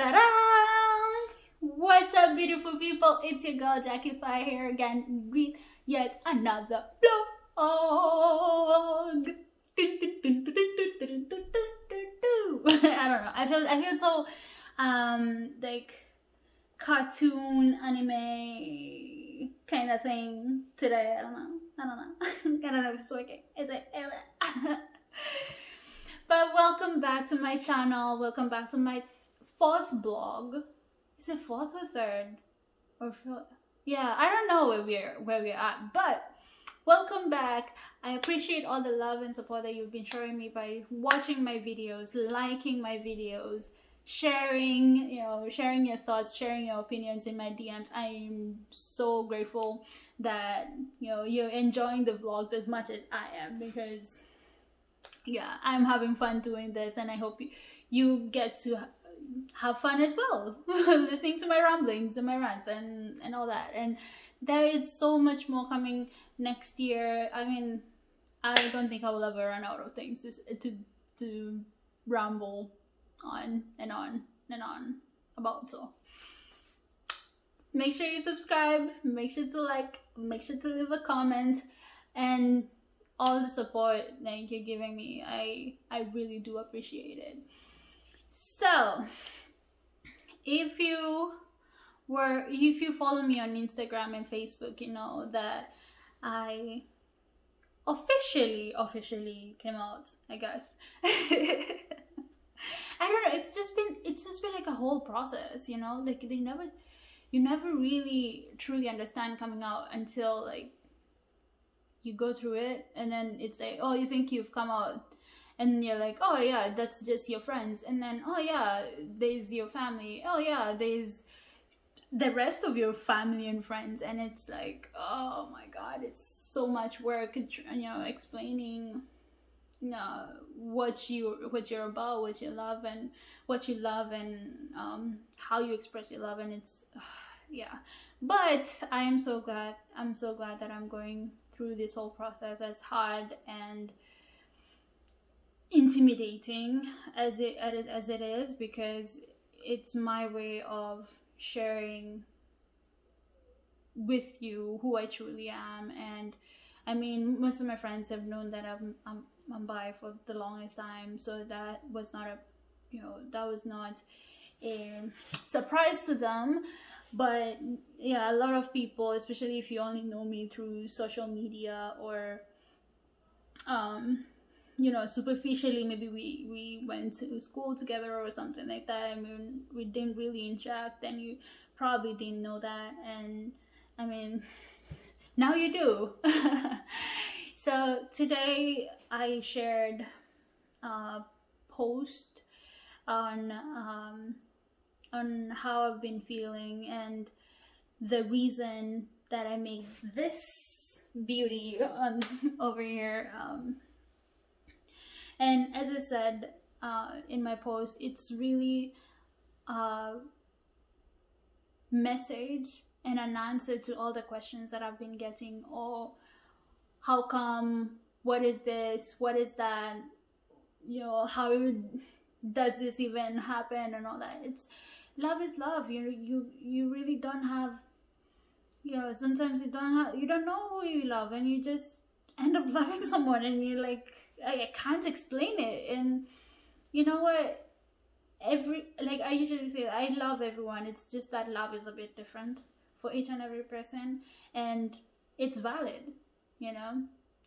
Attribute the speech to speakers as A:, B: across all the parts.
A: Ta-da-da! What's up, beautiful people? It's your girl Jacqify here again with yet another vlog. I don't know. I feel so like cartoon anime kind of thing today. I don't know. I don't know if it's working. Is it? But welcome back to my channel. Welcome back to my fourth vlog. Is it fourth or third? Or fourth? Yeah, I don't know where we're at, but welcome back. I appreciate all the love and support that you've been showing me by watching my videos, liking my videos, sharing your thoughts, sharing your opinions in my DMs. I am so grateful that you're enjoying the vlogs as much as I am, because yeah, I'm having fun doing this, and I hope you get to have fun as well listening to my ramblings and my rants and all that. And there is so much more coming next year. I mean, I don't think I will ever run out of things to ramble on and on and on about. So make sure you subscribe, make sure to like, make sure to leave a comment, and all the support that you're giving me, I really do appreciate it. So if you follow me on Instagram and Facebook, you know that I officially came out, I guess. I don't know, it's just been like a whole process, like you never really truly understand coming out until like you go through it, and then it's like, oh, you think you've come out, and you're like, oh yeah, that's just your friends, and then oh yeah, there's your family, oh yeah, there's the rest of your family and friends, and it's like, oh my god, it's so much work, explaining what you're about, what you love and how you express your love, and it's yeah. But I am so glad that I'm going through this whole process, as hard and intimidating as it is, because it's my way of sharing with you who I truly am. And I mean, most of my friends have known that I'm bi for the longest time, so that was not a surprise to them. But yeah, a lot of people, especially if you only know me through social media, or superficially, maybe we went to school together or something like that. I mean, we didn't really interact, and you probably didn't know that, and I mean, now you do. So today I shared a post on how I've been feeling, and the reason that I made this beauty over here. And as I said in my post, it's really a message and an answer to all the questions that I've been getting. Oh, how come? What is this? What is that? How does this even happen? And all that. It's love is love. You really don't have. Sometimes you don't know who you love, and you just end up loving someone, and you're like, I can't explain it. And you know what? I usually say, I love everyone. It's just that love is a bit different for each and every person, and it's valid.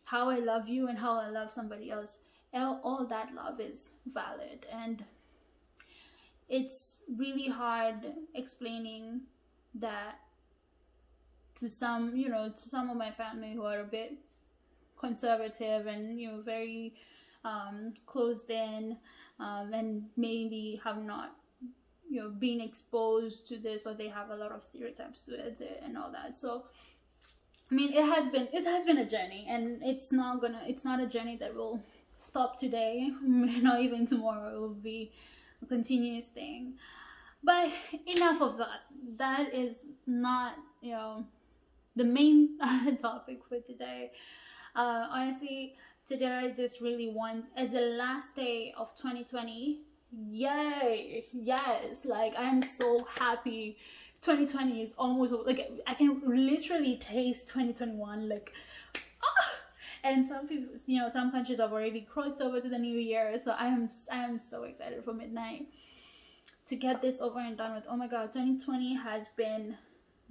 A: How I love you and how I love somebody else, all that love is valid. And it's really hard explaining that to some of my family who are a bit conservative and very closed in, and maybe have not been exposed to this, or they have a lot of stereotypes to it and all that. So I mean, it has been a journey, and it's not a journey that will stop today. Not even tomorrow. It will be a continuous thing. But enough of that. That is not the main topic for today. Honestly, today I just really want, as the last day of 2020, yay, yes, like I'm so happy. 2020 is almost like I can literally taste 2021, like and some people, you know, some countries have already crossed over to the new year, so I am so excited for midnight to get this over and done with. Oh my god, 2020 has been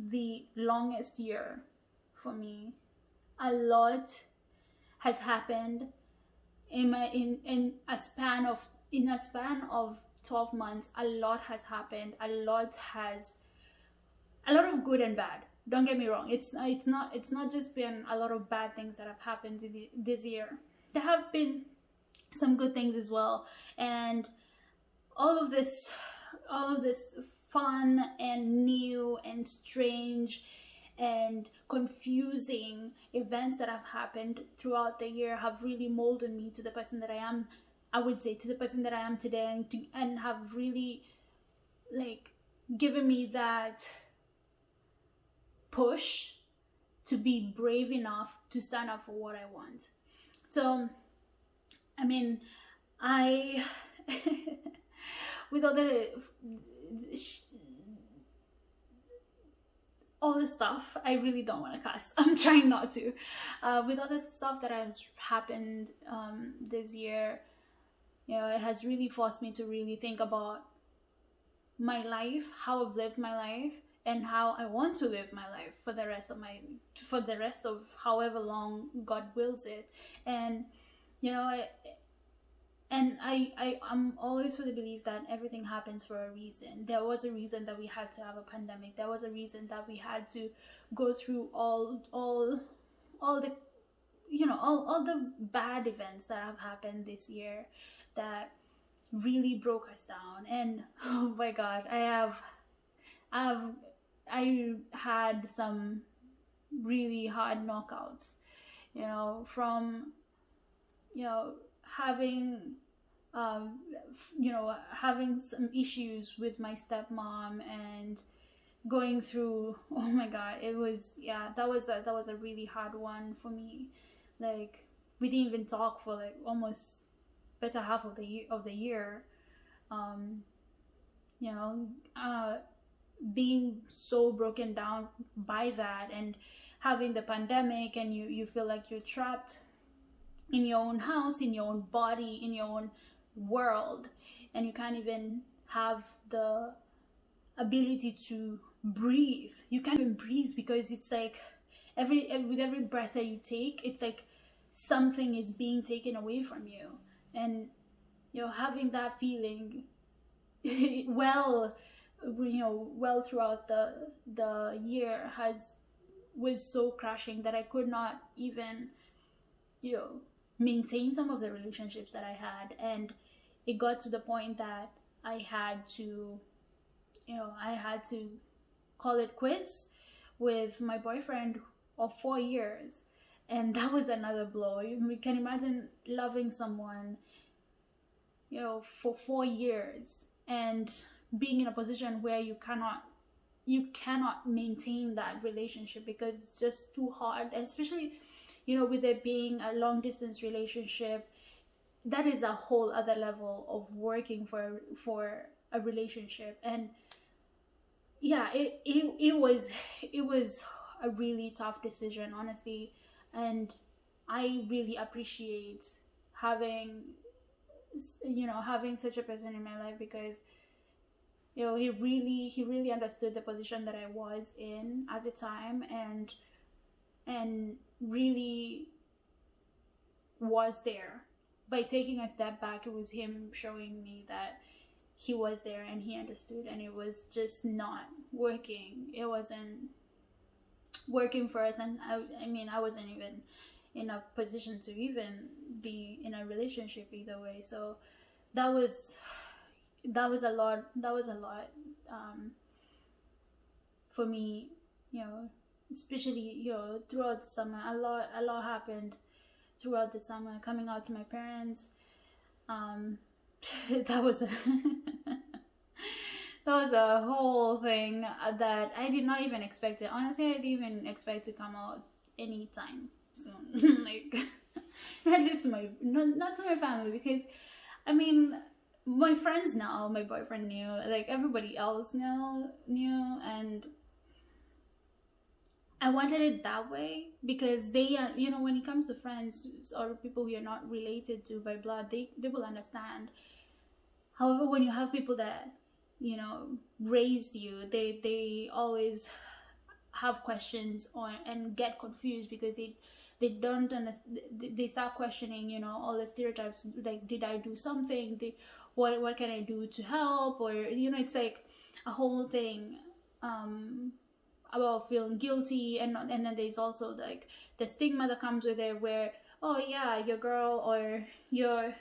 A: the longest year for me. A lot has happened in a span of 12 months. A lot has happened. A lot of good and bad. Don't get me wrong. It's not just been a lot of bad things that have happened this year. There have been some good things as well, and all of this fun and new and strange and confusing events that have happened throughout the year have really molded me to the person that I am. I would say to the person that I am today, and have really like given me that push to be brave enough to stand up for what I want. So I mean, I with all the stuff, I really don't want to cuss. I'm trying not to. With all the stuff that has happened this year, you know, it has really forced me to really think about my life, how I've lived my life, and how I want to live my life for the rest of however long God wills it. And you know, I'm always for the belief that everything happens for a reason. There was a reason that we had to have a pandemic. There was a reason that we had to go through all the, you know, all the bad events that have happened this year that really broke us down. And oh my god, I had some really hard knockouts, you know, from, you know, having some issues with my stepmom and going through, oh my god, it was, yeah, that was a really hard one for me. Like, we didn't even talk for like almost better half of the year. You know, being so broken down by that, and having the pandemic, and you feel like you're trapped in your own house, in your own body, in your own world, and you can't even have the ability to breathe. You can't even breathe, because it's like with every breath that you take, it's like something is being taken away from you. And you know, having that feeling well throughout the year was so crushing that I could not even, you know, maintain some of the relationships that I had. And it got to the point that I had to call it quits with my boyfriend of 4 years. And that was another blow. You can imagine loving someone, you know, for 4 years and being in a position where you cannot maintain that relationship because it's just too hard, especially, you know, with it being a long distance relationship. That is a whole other level of working for a relationship. And yeah, it was a really tough decision, honestly. And I really appreciate having such a person in my life, because you know, he really understood the position that I was in at the time, and really was there. By taking a step back, it was him showing me that he was there and he understood, and it was just not working. It wasn't working for us. And I mean, I wasn't even in a position to even be in a relationship either way. So that was a lot for me, you know, especially, you know, throughout the summer. A lot happened throughout the summer. Coming out to my parents, that was a that was a whole thing that I did not even expect it. Honestly, I didn't even expect to come out anytime soon. Like, at least not to my family, because I mean, my friends know, my boyfriend knew, like everybody else knew, and I wanted it that way because they are, you know, when it comes to friends or people who you're not related to by blood, they will understand. However, when you have people that, you know, raised you, they always have questions and get confused because they don't understand. They start questioning, you know, all the stereotypes, like, did I do something? What can I do to help? Or, you know, it's like a whole thing about feeling guilty, and then there's also like the stigma that comes with it, where, oh yeah, your girl or your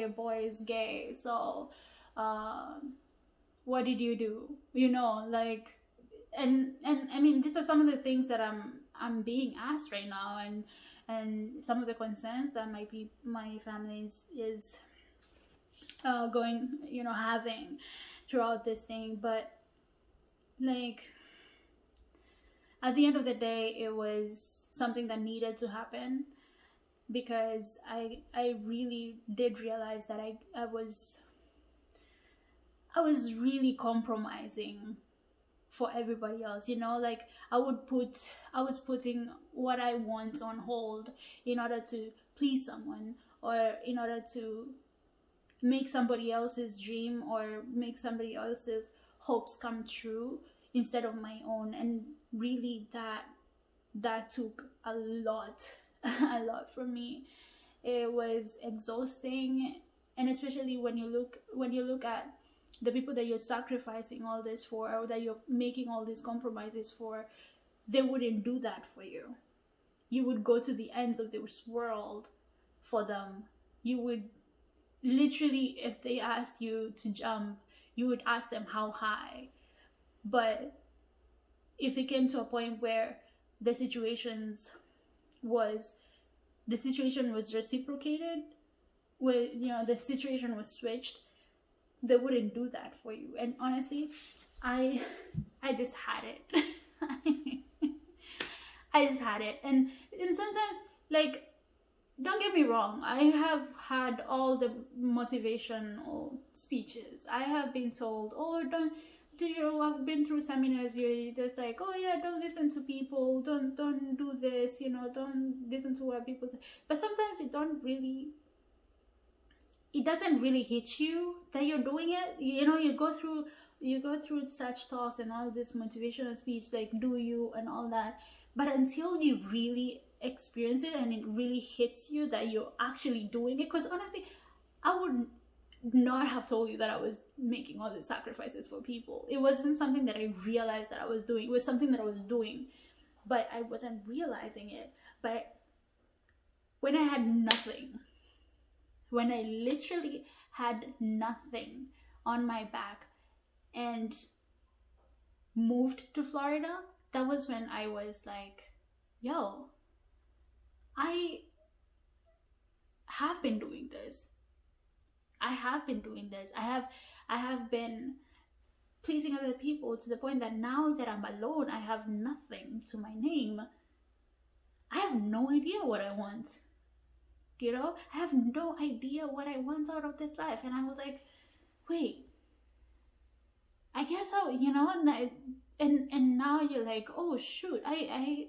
A: boy is gay, so what did you do, you know, like, and I mean, these are some of the things that I'm being asked right now, and some of the concerns that my family is going, you know, having throughout this thing. But like, at the end of the day, it was something that needed to happen, because I really did realize that I was really compromising for everybody else, you know, like I was putting what I want on hold in order to please someone, or in order to make somebody else's dream or make somebody else's hopes come true instead of my own. And really that took a lot a lot from me. It was exhausting, and especially when you look at the people that you're sacrificing all this for, or that you're making all these compromises for, they wouldn't do that for you. You would go to the ends of this world for them. You would literally, if they asked you to jump, you would ask them how high. But if it came to a point where the situation was reciprocated, where, you know, the situation was switched, they wouldn't do that for you. And honestly, I just had it. I just had it. And sometimes, like, don't get me wrong, I have had all the motivational speeches. I have been told, oh, I've been through seminars, you're just like, oh yeah, don't listen to people, don't do this, you know, don't listen to what people say. But sometimes it doesn't really hit you that you're doing it. You know, you go through such talks and all this motivational speech, like, do you, and all that. But until you really experience it and it really hits you that you're actually doing it, because honestly, I would not have told you that I was making all these sacrifices for people. It wasn't something that I realized that I was doing. It was something that I was doing, but I wasn't realizing it. But when I had nothing, when I literally had nothing on my back and moved to Florida, that was when I was like, yo, I have been doing this. I have been pleasing other people to the point that now that I'm alone, I have nothing to my name. I have no idea what I want. You know, I have no idea what I want out of this life. And I was like, wait, I guess I'll, you know, and now you're like, oh shoot, I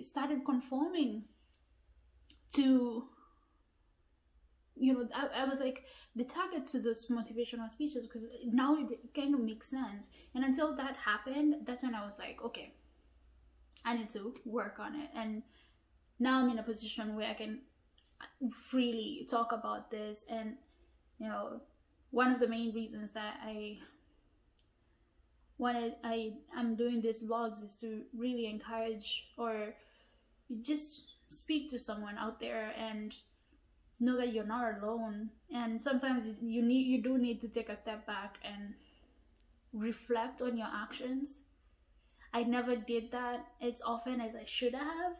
A: started conforming to, you know, I was like the target to those motivational speeches, because now it kind of makes sense. And until that happened, that's when I was like, okay, I need to work on it. And now I'm in a position where I can freely talk about this. And, you know, one of the main reasons that I'm doing these vlogs is to really encourage, or just speak to someone out there and know that you're not alone. And sometimes you do need to take a step back and reflect on your actions. I never did that as often as I should have,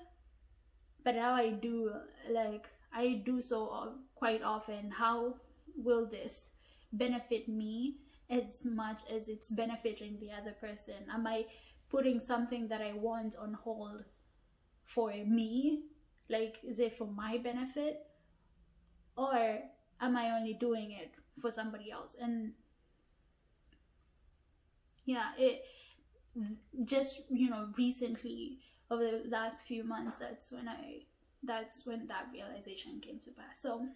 A: but now I do. Like, I do so quite often. How will this benefit me as much as it's benefiting the other person? Am I putting something that I want on hold for me? Like, is it for my benefit? Or am I only doing it for somebody else? And yeah, it just, you know, recently, over the last few months, that's when that realization came to pass. So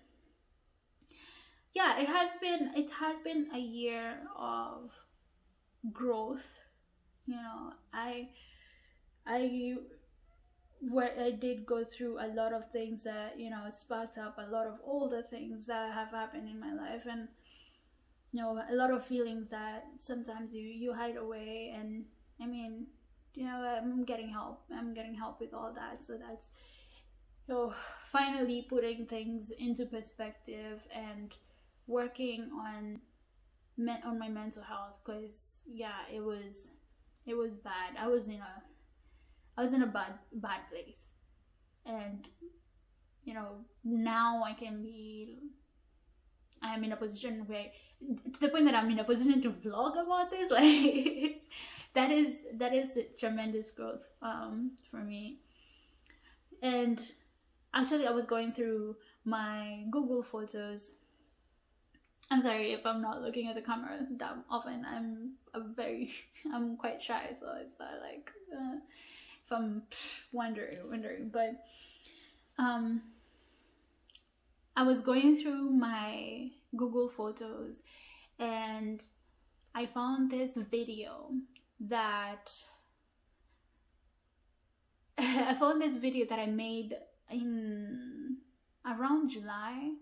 A: yeah, it has been a year of growth. You know, I where I did go through a lot of things that, you know, sparked up a lot of older things that have happened in my life, and you know, a lot of feelings that sometimes you hide away. And I mean, you know, I'm getting help with all that. So that's, you know, finally putting things into perspective and working on my mental health, because yeah, it was bad. I was in a bad place. And you know, now I'm in a position where, to the point that I'm in a position to vlog about this, like that is a tremendous growth for me. And actually, I was going through my Google Photos. I'm sorry if I'm not looking at the camera that often. I'm quite shy, so it's not like if I'm wondering. But I was going through my Google Photos, and I found this video that I made in around July.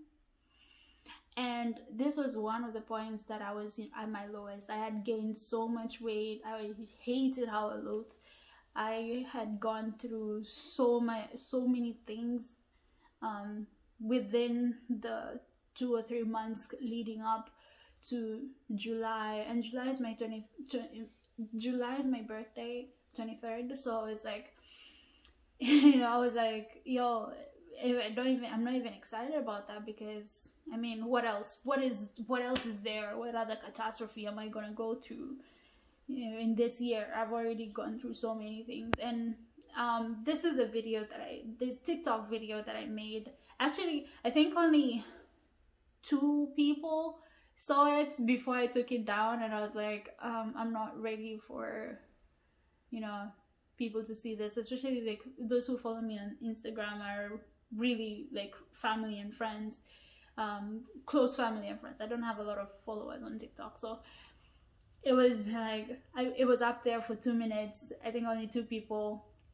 A: And this was one of the points that I was at my lowest. I had gained so much weight. I hated how I looked. I had gone through so many things within the 2 or 3 months leading up to July. And July is my birthday, 23rd. So it's like, you know, I was like, yo, I'm not even excited about that, because I mean, what else is there? What other catastrophe am I gonna go through, you know, in this year? I've already gone through so many things. And this is the TikTok video that I made. Actually, I think only 2 people saw it before I took it down, and I was like, I'm not ready for, you know, people to see this, especially like those who follow me on Instagram are really like family and friends, close family and friends. I don't have a lot of followers on TikTok, so it was like it was up there for 2 minutes. I think only 2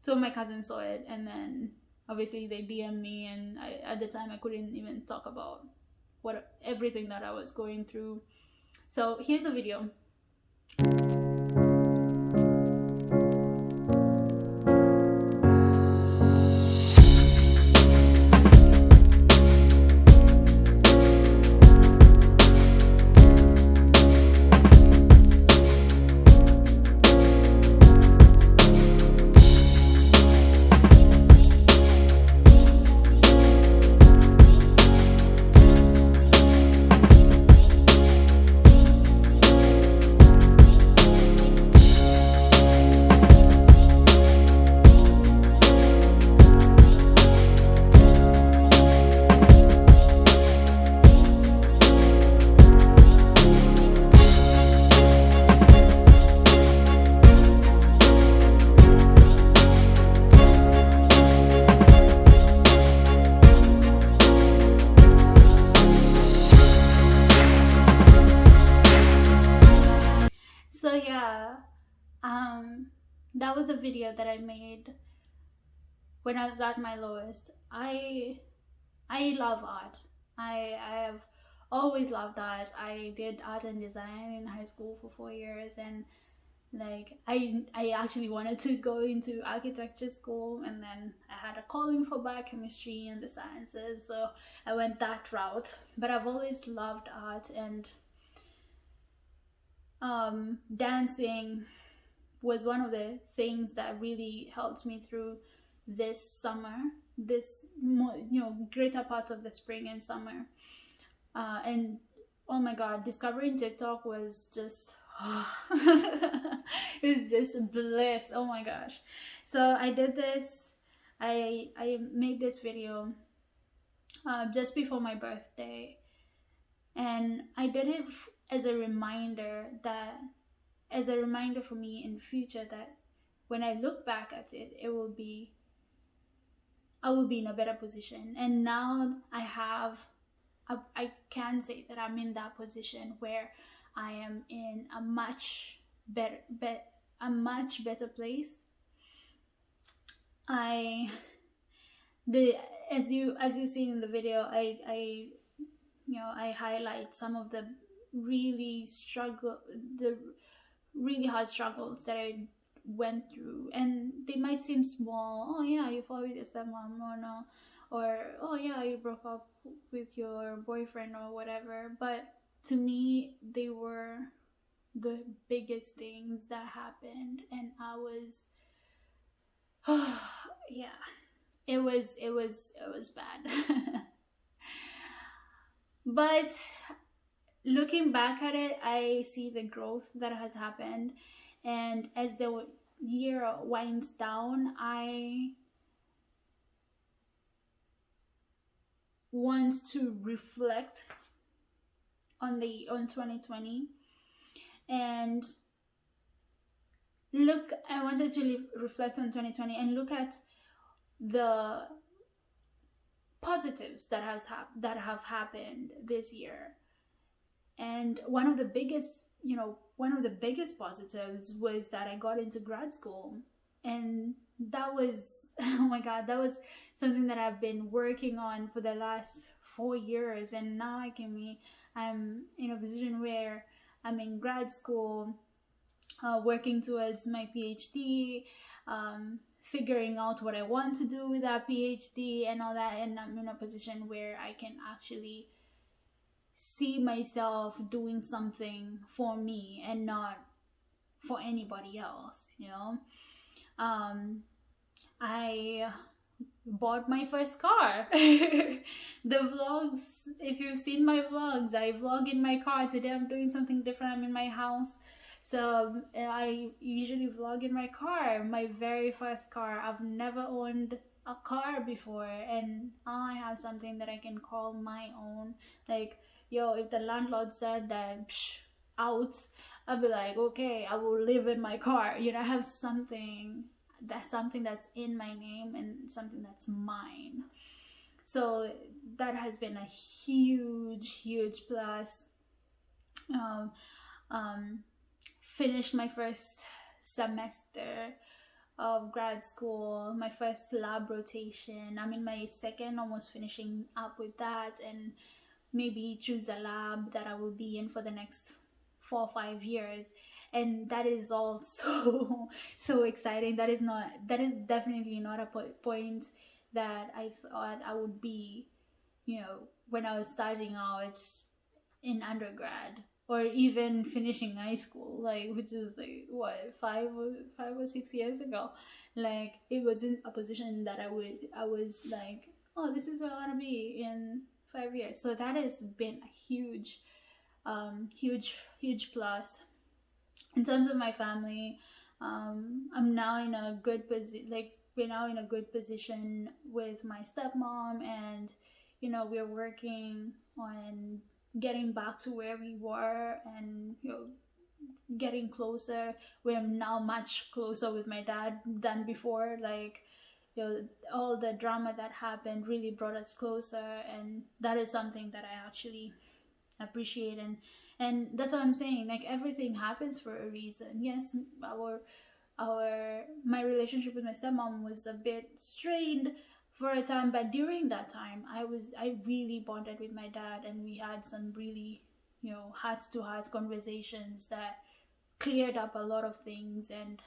A: of my cousins saw it, and then obviously they DM'd me, and at the time I couldn't even talk about everything that I was going through. So here's a video. So yeah, that was a video that I made when I was at my lowest. I love art. I have always loved art. I did art and design in high school for 4 years, and like I actually wanted to go into architecture school, and then I had a calling for biochemistry and the sciences, so I went that route. But I've always loved art, and dancing was one of the things that really helped me through this summer, this more, you know, greater parts of the spring and summer. And oh my god, discovering TikTok was just it was just bliss. Oh my gosh. So I did this, I made this video just before my birthday, And I did it as a reminder for me in the future, that when I look back at it, I will be in a better position. And now I can say that I'm in that position where I am in a much better place. As you see in the video, I highlight some of the really hard struggles that I went through, and they might seem small. Oh yeah, you fought with your stepmom, or no, or oh yeah, you broke up with your boyfriend or whatever. But to me, they were the biggest things that happened, and I was yeah, it was bad. But looking back at it, I see the growth that has happened, and as the year winds down, I want to reflect on 2020, and I wanted to reflect on 2020 and look at the positives that have happened this year. And one of the biggest positives was that I got into grad school, and that was oh my god, that was something that I've been working on for the last 4 years. And now I'm in a position where I'm in grad school, working towards my PhD, figuring out what I want to do with that PhD and all that. And I'm in a position where I can actually see myself doing something for me and not for anybody else, I bought my first car. The vlogs, if you've seen my vlogs, I vlog in my car. Today I'm doing something different. I'm in my house, so I usually vlog in my car. My very first car. I've never owned a car before, and I have something that I can call my own. Like, yo, if the landlord said that out, I'll be like, okay, I will live in my car. I have something that's in my name and something that's mine. So that has been a huge plus. Finished my first semester of grad school, my first lab rotation. I'm in my second, almost finishing up with that, and maybe choose a lab that I will be in for the next 4 or 5 years. And that is all so exciting. That is definitely not a point that I thought I would be, when I was starting out in undergrad, or even finishing high school, which is what, 5 or 6 years ago. It wasn't a position that I was like, oh, this is where I want to be in 5 years. So that has been a huge plus. In terms of my family, I'm now in a good position. We're now in a good position with my stepmom, and we're working on getting back to where we were, and getting closer. We're now much closer with my dad than before. All the drama that happened really brought us closer, and that is something that I actually appreciate. And that's what I'm saying, everything happens for a reason. Yes, my relationship with my stepmom was a bit strained for a time, but during that time I really bonded with my dad, and we had some really heart-to-heart conversations that cleared up a lot of things and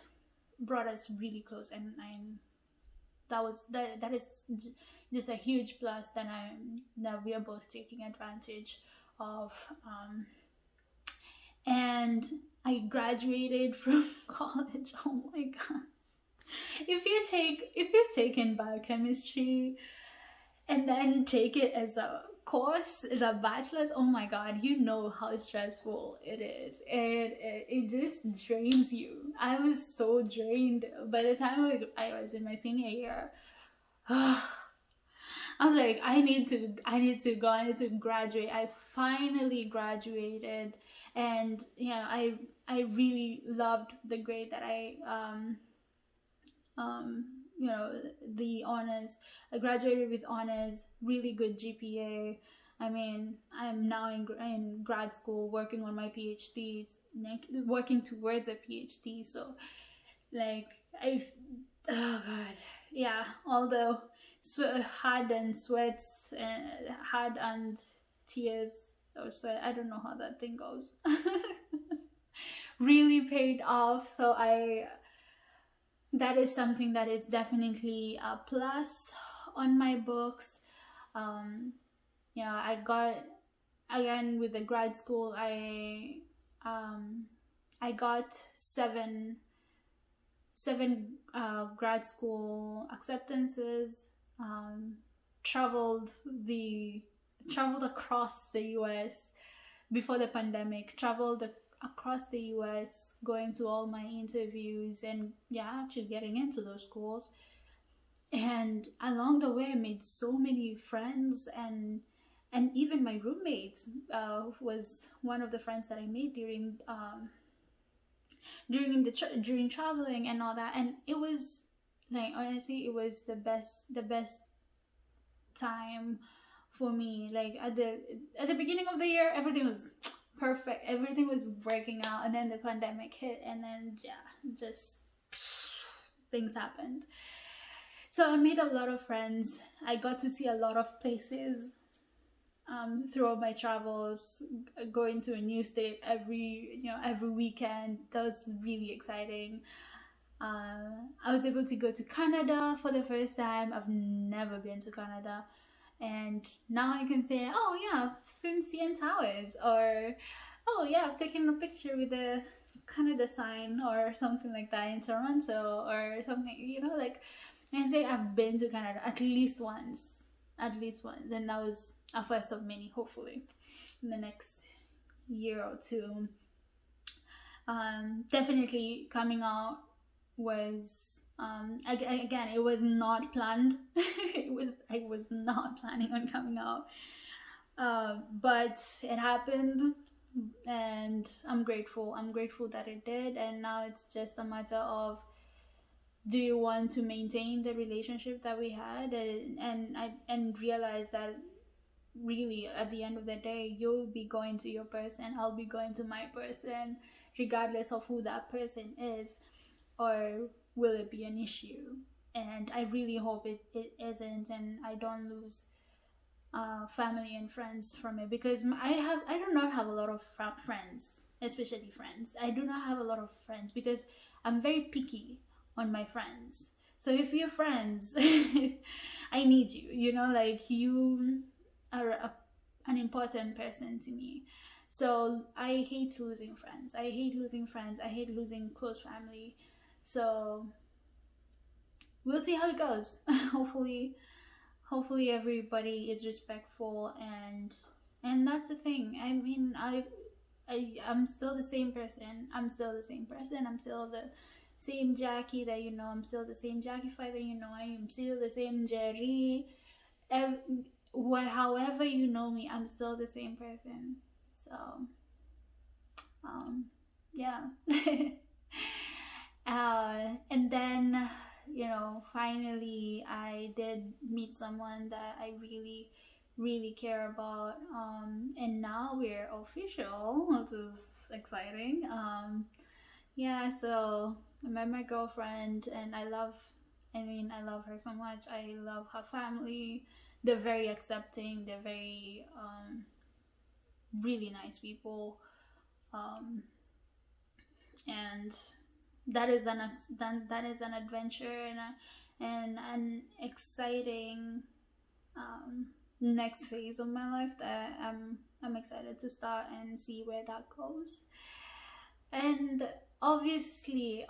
A: brought us really close. And that is just a huge plus that we are both taking advantage of. And I graduated from college. Oh my god. If you've taken biochemistry and then take it as a course, as a bachelor's, oh my god, you know how stressful it is. It just drains you. I was so drained by the time I was in my senior year. I was like, I need to go, I need to graduate. I finally graduated, and yeah, I really loved the grade that um you know, the honors. I graduated with honors, really good GPA. I mean, I'm now in grad school working on my PhD, working towards a PhD. So like I, oh god, yeah, all the hard and sweats and hard and tears or sweat, I don't know how that thing goes, really paid off. So I, that is something that is definitely a plus on my books. Yeah, I got, again with the grad school, I got seven grad school acceptances. Traveled across the US before the pandemic. Traveled across the US, going to all my interviews, and yeah, actually getting into those schools. And along the way, I made so many friends, and even my roommate was one of the friends that I made during traveling and all that. And it was like, honestly, it was the best time for me. Like at the beginning of the year, everything was perfect, everything was working out, and then the pandemic hit, and then yeah, just things happened. So I made a lot of friends. I got to see a lot of places throughout my travels, going to a new state every weekend. That was really exciting. I was able to go to Canada for the first time. I've never been to Canada, and now I can say, oh yeah, I've seen CN Towers, or oh yeah, I've taken a picture with the Canada sign or something like that in Toronto or something, you know, like I can say I've been to Canada at least once, and that was a first of many, hopefully in the next year or two. Definitely coming out was again, it was not planned. I was not planning on coming out, but it happened, and I'm grateful that it did. And now it's just a matter of, do you want to maintain the relationship that we had, and realize that really at the end of the day, you'll be going to your person, I'll be going to my person, regardless of who that person is, or will it be an issue? And I really hope it isn't, and I don't lose family and friends from it, because I do not have a lot of friends, especially friends. I do not have a lot of friends because I'm very picky on my friends. So if you're friends, I need you, you know, like you are an important person to me. So I hate losing friends. I hate losing close family. So we'll see how it goes. Hopefully everybody is respectful, and that's the thing. I mean, I'm still the same person. I'm still the same Jackie that you know. I'm still the same Jacqify that you know. I am still the same Jerry. However you know me, I'm still the same person. So yeah. And then, you know, finally I did meet someone that I really, really care about, and now we're official, which is exciting. Yeah, so I met my girlfriend, and I love her so much. I love her family. They're very accepting, they're very really nice people, and that is an adventure, and an exciting next phase of my life that I'm excited to start and see where that goes. And obviously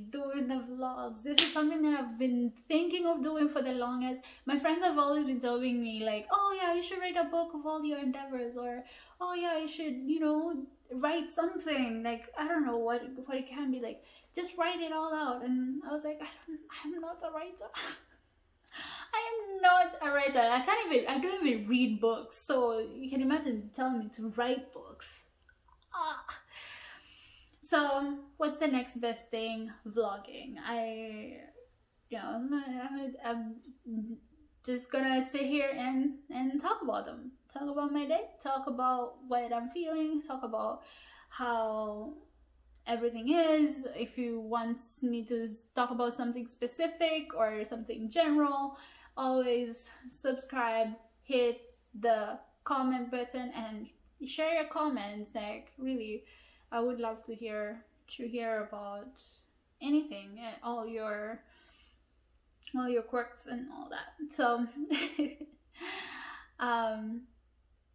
A: doing the vlogs, this is something that I've been thinking of doing for the longest. My friends have always been telling me like, oh yeah, you should write a book of all your endeavors, or oh yeah, you should, you know, write something. Like, I don't know what it can be, like just write it all out. And I was like, I'm not a writer. I am not a writer. I don't even read books. So you can imagine telling me to write books. Ah. So what's the next best thing? Vlogging. I'm just gonna sit here and talk about them. Talk about my day. Talk about what I'm feeling. Talk about how everything is. If you want me to talk about something specific or something general, always subscribe, hit the comment button, and share your comments. Like, really, I would love to hear about anything, all your quirks and all that. So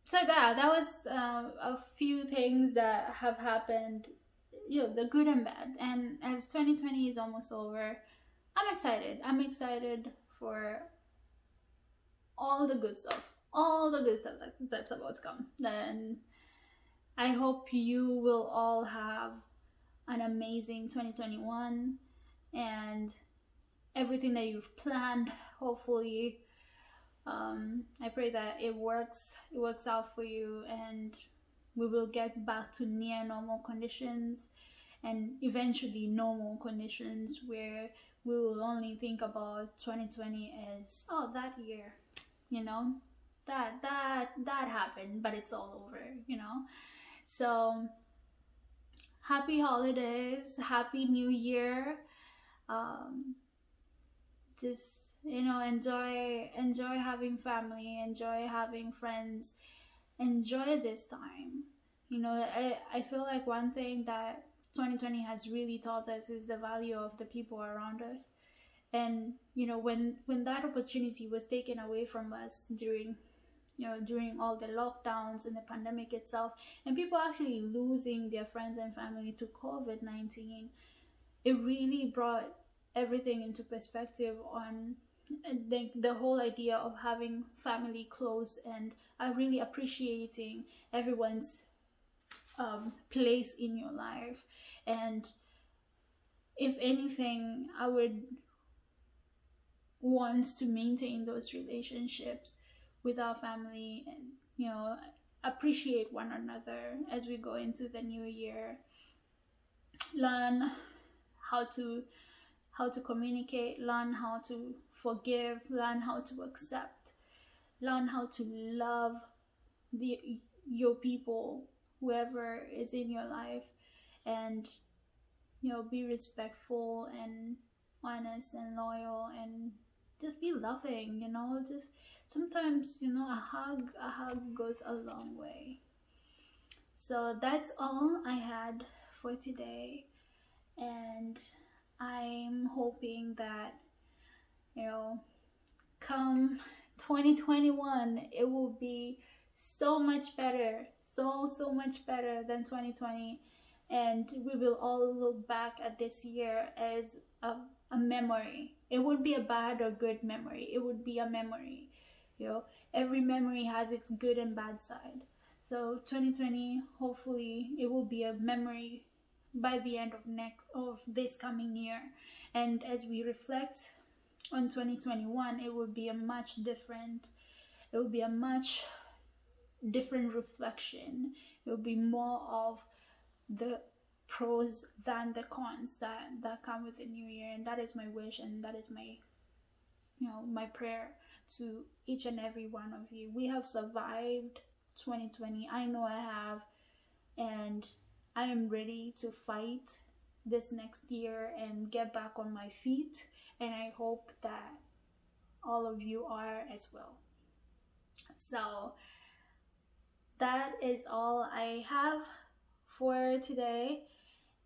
A: so that was a few things that have happened, the good and bad. And as 2020 is almost over, I'm excited for all the good stuff, that's about to come. Then I hope you will all have an amazing 2021, and everything that you've planned, hopefully, I pray that it works out for you, and we will get back to near normal conditions, and eventually normal conditions, where we will only think about 2020 as, oh, that year, that happened, but it's all over. So happy holidays, happy new year. Just enjoy having family, enjoy having friends, enjoy this time. I feel like one thing that 2020 has really taught us is the value of the people around us. And when that opportunity was taken away from us during all the lockdowns and the pandemic itself, and people actually losing their friends and family to COVID-19, it really brought everything into perspective on the whole idea of having family close, and really appreciating everyone's place in your life. And if anything, I would want to maintain those relationships with our family, and appreciate one another as we go into the new year. Learn how to communicate, learn how to forgive, learn how to accept, learn how to love your people, whoever is in your life, and be respectful and honest and loyal, and just be loving. Just sometimes a hug goes a long way. So that's all I had for today, and I'm hoping that come 2021, it will be so much better, so much better than 2020, and we will all look back at this year as a memory. It would be a bad or good memory, it would be a memory. Every memory has its good and bad side. So 2020, hopefully it will be a memory by the end of this coming year. And as we reflect on 2021, it will be a much different reflection. It will be more of the pros than the cons that come with the new year. And that is my wish, and that is my prayer to each and every one of you. We have survived 2020. I know I have, and I am ready to fight this next year and get back on my feet, and I hope that all of you are as well. So that is all I have for today.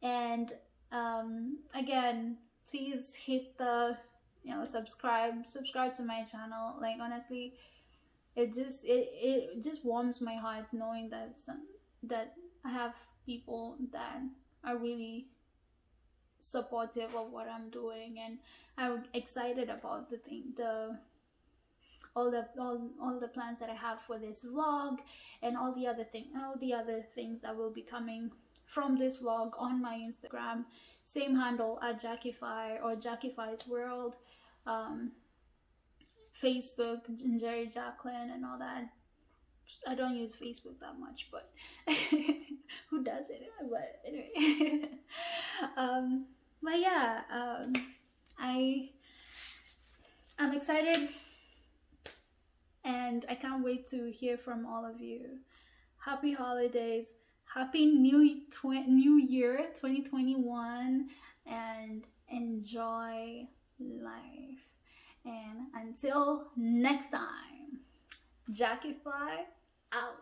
A: And again, please hit the subscribe to my channel. Like, honestly, it just warms my heart knowing that I have people that are really supportive of what I'm doing, and I'm excited about all the plans that I have for this vlog, and all the other things that will be coming from this vlog on my Instagram. Same handle at Jacqify, or Jacqify's World. Facebook, Jerry Jacqueline and all that. I don't use Facebook that much, but who does it? But anyway, but yeah, I'm excited, and I can't wait to hear from all of you. Happy holidays, happy new year 2021, and enjoy life. And until next time, Jacqify out.